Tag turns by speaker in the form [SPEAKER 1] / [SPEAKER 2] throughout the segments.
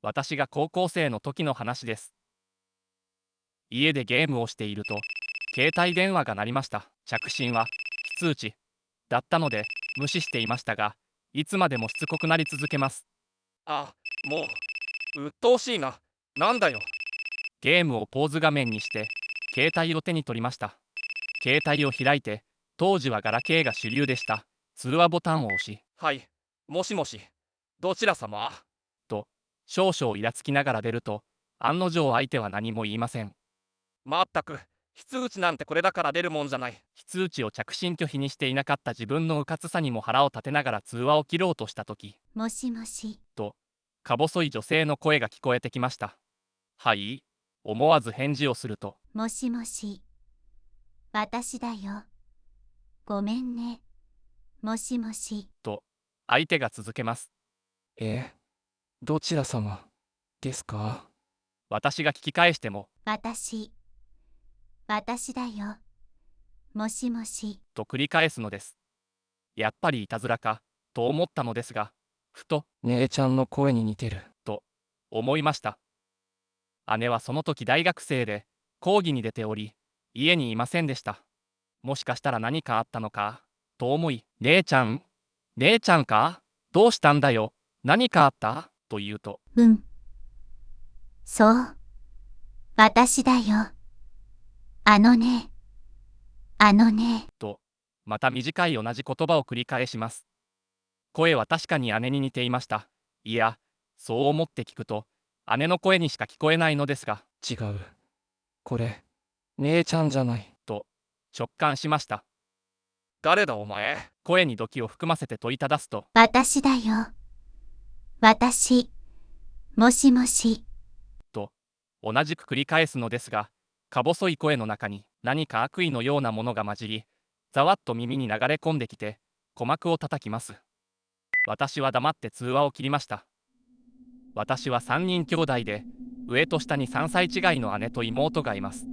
[SPEAKER 1] 私が高校生の時の話です。家でゲームをしていると、携帯電話が鳴りました。着信は非通知だったので無視していましたが、いつまでもしつこくなり続けます。
[SPEAKER 2] あ、もう、鬱陶しいな。なんだよ。
[SPEAKER 1] ゲームをポーズ画面にして、携帯を手に取りました。携帯を開いて、当時はガラケーが主流でした。通話ボタンを押し、
[SPEAKER 2] はい。もしもし。どちら様？
[SPEAKER 1] と、少々イラつきながら出ると、案の定相手は何も言いません。
[SPEAKER 2] まったく。非通知なんてこれだから出るもんじゃない。
[SPEAKER 1] 非通知を着信拒否にしていなかった自分のうかつさにも腹を立てながら通話を切ろうとした時、
[SPEAKER 3] もしもし、
[SPEAKER 1] と、か細い女性の声が聞こえてきました。はい、思わず返事をすると、
[SPEAKER 3] もしもし、私だよ。ごめんね。もしもし、
[SPEAKER 1] と、相手が続けます。
[SPEAKER 2] どちら様ですか？
[SPEAKER 1] 私が聞き返しても、
[SPEAKER 3] 私だよ。もしもし、
[SPEAKER 1] と繰り返すのです。やっぱりいたずらか、と思ったのですが、ふと、
[SPEAKER 2] 姉ちゃんの声に似てる。
[SPEAKER 1] と思いました。姉はその時大学生で、講義に出ており、家にいませんでした。もしかしたら何かあったのか、と思い、姉ちゃん姉ちゃんか、どうしたんだよ、何かあった、と言うと、
[SPEAKER 3] うん。そう。私だよ。あのね。
[SPEAKER 1] と、また短い同じ言葉を繰り返します。声は確かに姉に似ていました。いや、そう思って聞くと、姉の声にしか聞こえないのですが、
[SPEAKER 2] 違う。これ、姉ちゃんじゃない。
[SPEAKER 1] と直感しました。
[SPEAKER 2] 誰だお前？
[SPEAKER 1] 声に時を含ませて問いただすと、
[SPEAKER 3] 私だよ。私。もしもし。
[SPEAKER 1] と同じく繰り返すのですが、か細い声の中に何か悪意のようなものが混じり、ざわっと耳に流れ込んできて、鼓膜を叩きます。私は黙って通話を切りました。私は3人兄弟で、上と下に3歳違いの姉と妹がいます。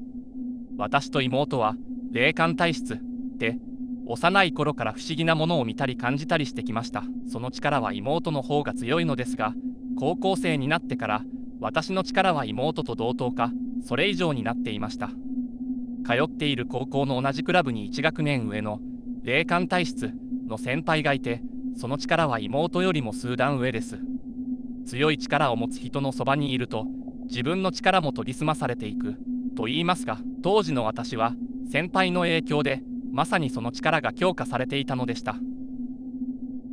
[SPEAKER 1] 私と妹は霊感体質で、幼い頃から不思議なものを見たり感じたりしてきました。その力は妹の方が強いのですが、高校生になってから私の力は妹と同等かそれ以上になっていました。通っている高校の同じクラブに1学年上の霊感体質の先輩がいて、その力は妹よりも数段上です。強い力を持つ人のそばにいると、自分の力も研ぎ澄まされていくと言いますが、当時の私は先輩の影響でまさにその力が強化されていたのでした。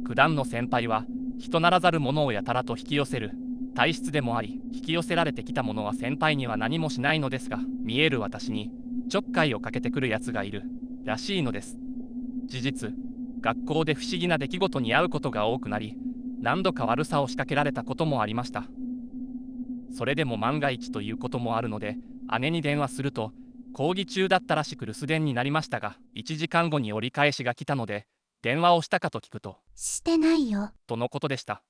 [SPEAKER 1] 九段の先輩は人ならざるものをやたらと引き寄せる体質でもあり、引き寄せられてきたものは先輩には何もしないのですが、見える私にちょっかいをかけてくるやつがいるらしいのです。事実、学校で不思議な出来事に遭うことが多くなり、何度か悪さを仕掛けられたこともありました。それでも万が一ということもあるので、姉に電話すると、講義中だったらしく留守電になりましたが、1時間後に折り返しが来たので、電話をしたかと聞くと、
[SPEAKER 3] してないよ。
[SPEAKER 1] とのことでした。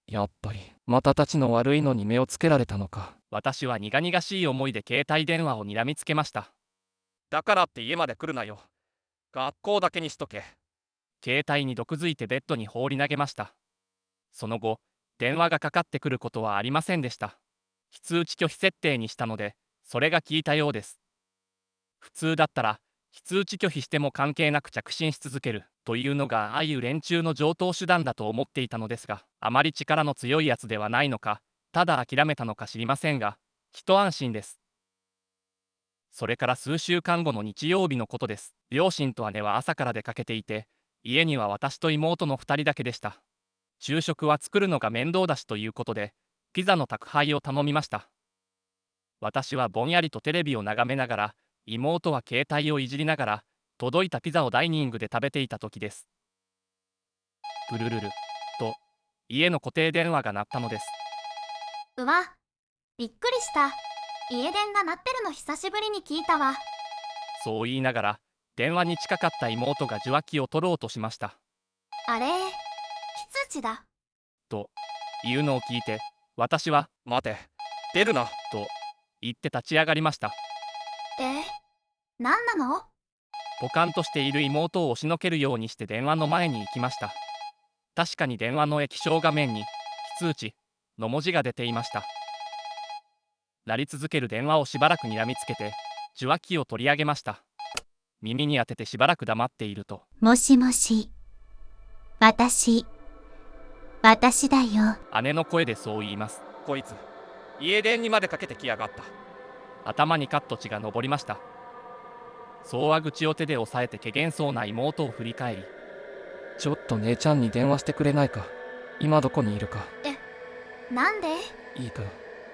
[SPEAKER 2] やっぱり、またたちの悪いのに目をつけられたのか。
[SPEAKER 1] 私は苦々しい思いで携帯電話を睨みつけました。
[SPEAKER 2] だからって家まで来るなよ。学校だけにしとけ。
[SPEAKER 1] 携帯に毒づいてベッドに放り投げました。その後、電話がかかってくることはありませんでした。非通知拒否設定にしたので、それが効いたようです。普通だったら、非通知拒否しても関係なく着信し続けるというのがああいう連中の常套手段だと思っていたのですが、あまり力の強いやつではないのか、ただ諦めたのか知りませんが、一安心です。それから数週間後の日曜日のことです。両親と姉は朝から出かけていて、家には私と妹の2人だけでした。昼食は作るのが面倒だしということで、ピザの宅配を頼みました。私はぼんやりとテレビを眺めながら、妹は携帯をいじりながら、届いたピザをダイニングで食べていた時です。ぐるるると、家の固定電話が鳴ったのです。
[SPEAKER 4] うわ、びっくりした。家電が鳴ってるの久しぶりに聞いたわ。
[SPEAKER 1] そう言いながら、電話に近かった妹が受話器を取ろうとしました。
[SPEAKER 4] あれ、非通知だ。
[SPEAKER 1] というのを聞いて、私は、
[SPEAKER 2] 待て。出るな。
[SPEAKER 1] と言って立ち上がりました。
[SPEAKER 4] 何なの？
[SPEAKER 1] ポカンとしている妹を押しのけるようにして電話の前に行きました。確かに電話の液晶画面に非通知の文字が出ていました。鳴り続ける電話をしばらく睨みつけて受話器を取り上げました。耳に当ててしばらく黙っていると、
[SPEAKER 3] もしもし。私だよ。
[SPEAKER 1] 姉の声でそう言います。
[SPEAKER 2] こいつ家電にまでかけてきやがった。
[SPEAKER 1] 頭にカッと血が上りました。総和口を手で押さえて怪げそうな妹を振り返り、
[SPEAKER 5] ちょっと姉ちゃんに電話してくれないか。今どこにいるか。
[SPEAKER 4] なんで？
[SPEAKER 5] いいか。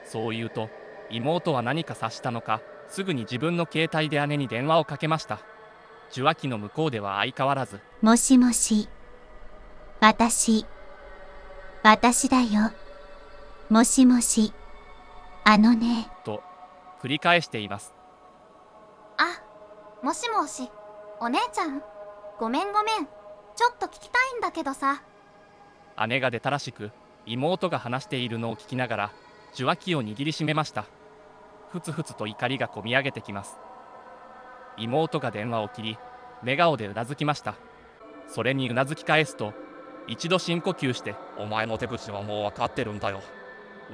[SPEAKER 1] そう言うと妹は何か察したのか、すぐに自分の携帯で姉に電話をかけました。受話器の向こうでは相変わらず、
[SPEAKER 3] もしもし。私だよ。もしもし。ね。
[SPEAKER 1] と繰り返しています。
[SPEAKER 4] あ、もしもし。お姉ちゃん？ごめん。ちょっと聞きたいんだけどさ。
[SPEAKER 1] 姉が出たらしく、妹が話しているのを聞きながら受話器を握りしめました。ふつふつと怒りがこみ上げてきます。妹が電話を切り、笑顔でうなずきました。それにうなずき返すと、一度深呼吸して、
[SPEAKER 2] お前の手口はもう分かってるんだよ。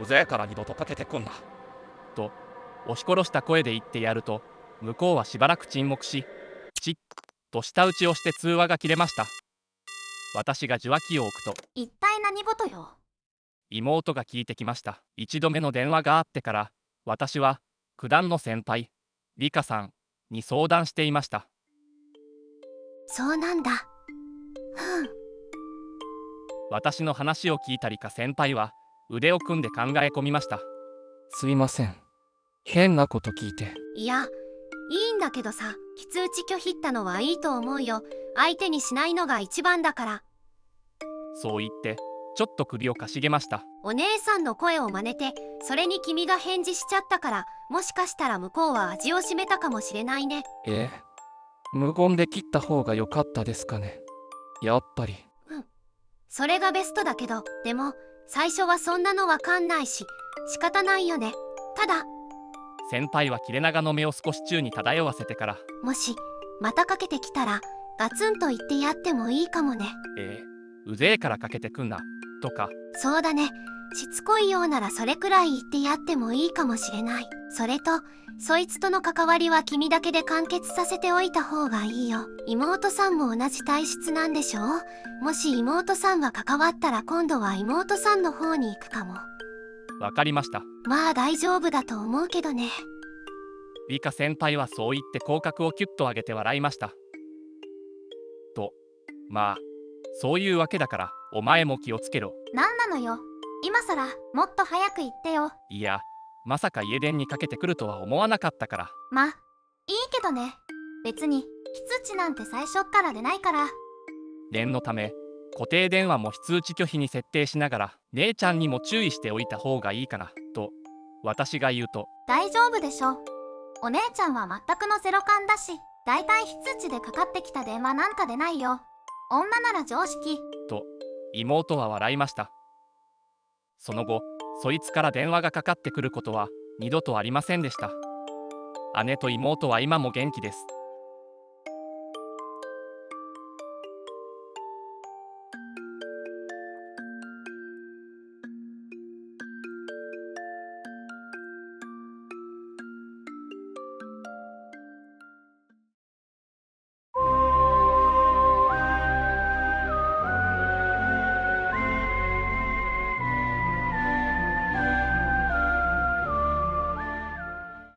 [SPEAKER 2] うぜえから二度とかけてくんな。
[SPEAKER 1] と押し殺した声で言ってやると、向こうはしばらく沈黙し、チッと舌打ちをして通話が切れました。私が受話器を置くと、
[SPEAKER 4] 一体何事よ。
[SPEAKER 1] 妹が聞いてきました。一度目の電話があってから、私は九段の先輩リカさんに相談していました。
[SPEAKER 3] そうなんだ。
[SPEAKER 1] 私の話を聞いたリカ先輩は腕を組んで考え込みました。
[SPEAKER 5] すいません。変なこと聞いて。
[SPEAKER 6] いや、いいんだけどさ、非通知拒否ったのはいいと思うよ。相手にしないのが一番だから。
[SPEAKER 1] そう言ってちょっと首をかしげました。
[SPEAKER 6] お姉さんの声を真似て、それに君が返事しちゃったから、もしかしたら向こうは味を占めたかもしれないね。
[SPEAKER 5] 無言で切った方が良かったですかね。やっぱり。
[SPEAKER 6] それがベストだけど、でも最初はそんなのわかんないし仕方ないよね。ただ
[SPEAKER 1] 先輩は切れ長の目を少し宙に漂わせてから、
[SPEAKER 6] もしまたかけてきたらガツンと言ってやってもいいかもね。
[SPEAKER 1] うぜえからかけてくんなとか。
[SPEAKER 6] そうだね、しつこいようならそれくらい言ってやってもいいかもしれない。それとそいつとの関わりは君だけで完結させておいた方がいいよ。妹さんも同じ体質なんでしょ？もし妹さんが関わったら今度は妹さんの方に行くかも。
[SPEAKER 1] わかりました。
[SPEAKER 6] まあ大丈夫だと思うけどね。
[SPEAKER 1] リカ先輩はそう言って口角をキュッと上げて笑いました。と、まあそういうわけだからお前も気をつけろ。
[SPEAKER 4] なんなのよ。今さらもっと早く言ってよ。
[SPEAKER 1] いや、まさか家電にかけてくるとは思わなかったから。
[SPEAKER 4] ま、いいけどね。別に非通知なんて最初っから出ないから。
[SPEAKER 1] 念のため固定電話も非通知拒否に設定しながら、姉ちゃんにも注意しておいた方がいいかなと私が言うと、
[SPEAKER 4] 大丈夫でしょ。お姉ちゃんは全くのゼロ感だし、大体非通知でかかってきた電話なんか出ないよ。女なら常識
[SPEAKER 1] と妹は笑いました。その後そいつから電話がかかってくることは二度とありませんでした。姉と妹は今も元気です。